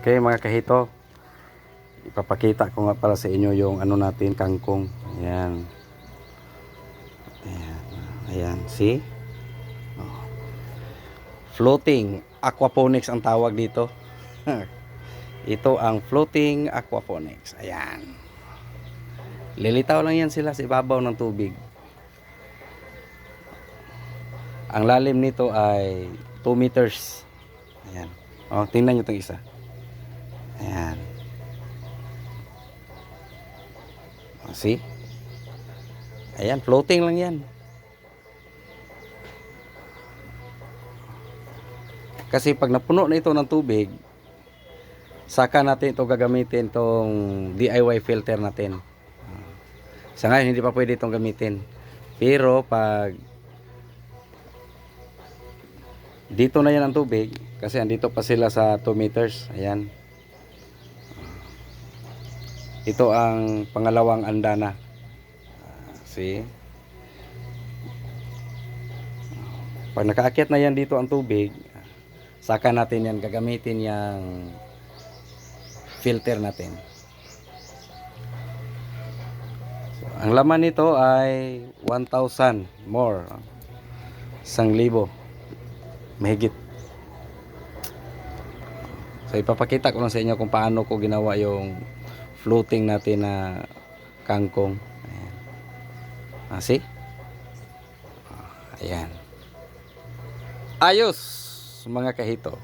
Okay mga kahito, ipapakita ko nga para sa inyo yung ano natin, kangkong. Ayan. Ayan. Ayan. See? Oh. Floating aquaponics ang tawag dito. Ito ang floating aquaponics. Ayan. Lilitaw lang yan sila sa ibabaw ng tubig. Ang lalim nito ay 2 meters. Ayan. Oh, tingnan nyo itong isa. Ayan. Oh, see? Ayan, floating lang yan. Kasi pag napuno na ito ng tubig, saka natin ito gagamitin itong DIY filter natin. Sa ngayon, hindi pa pwede itong gamitin. Pero pag dito na yan ang tubig, kasi andito pa sila sa 2 meters. Ayan. Ito ang pangalawang andana. See? Pag nakaakyat na yan dito ang tubig, saka natin yan gagamitin yung filter natin. So, ang laman nito ay 1,000 more. 1,000 mahigit. So ipapakita ko lang sa inyo kung paano ko ginawa yung floating natin na kangkong. Ayan. See? Ayan. Ayos mga kahito.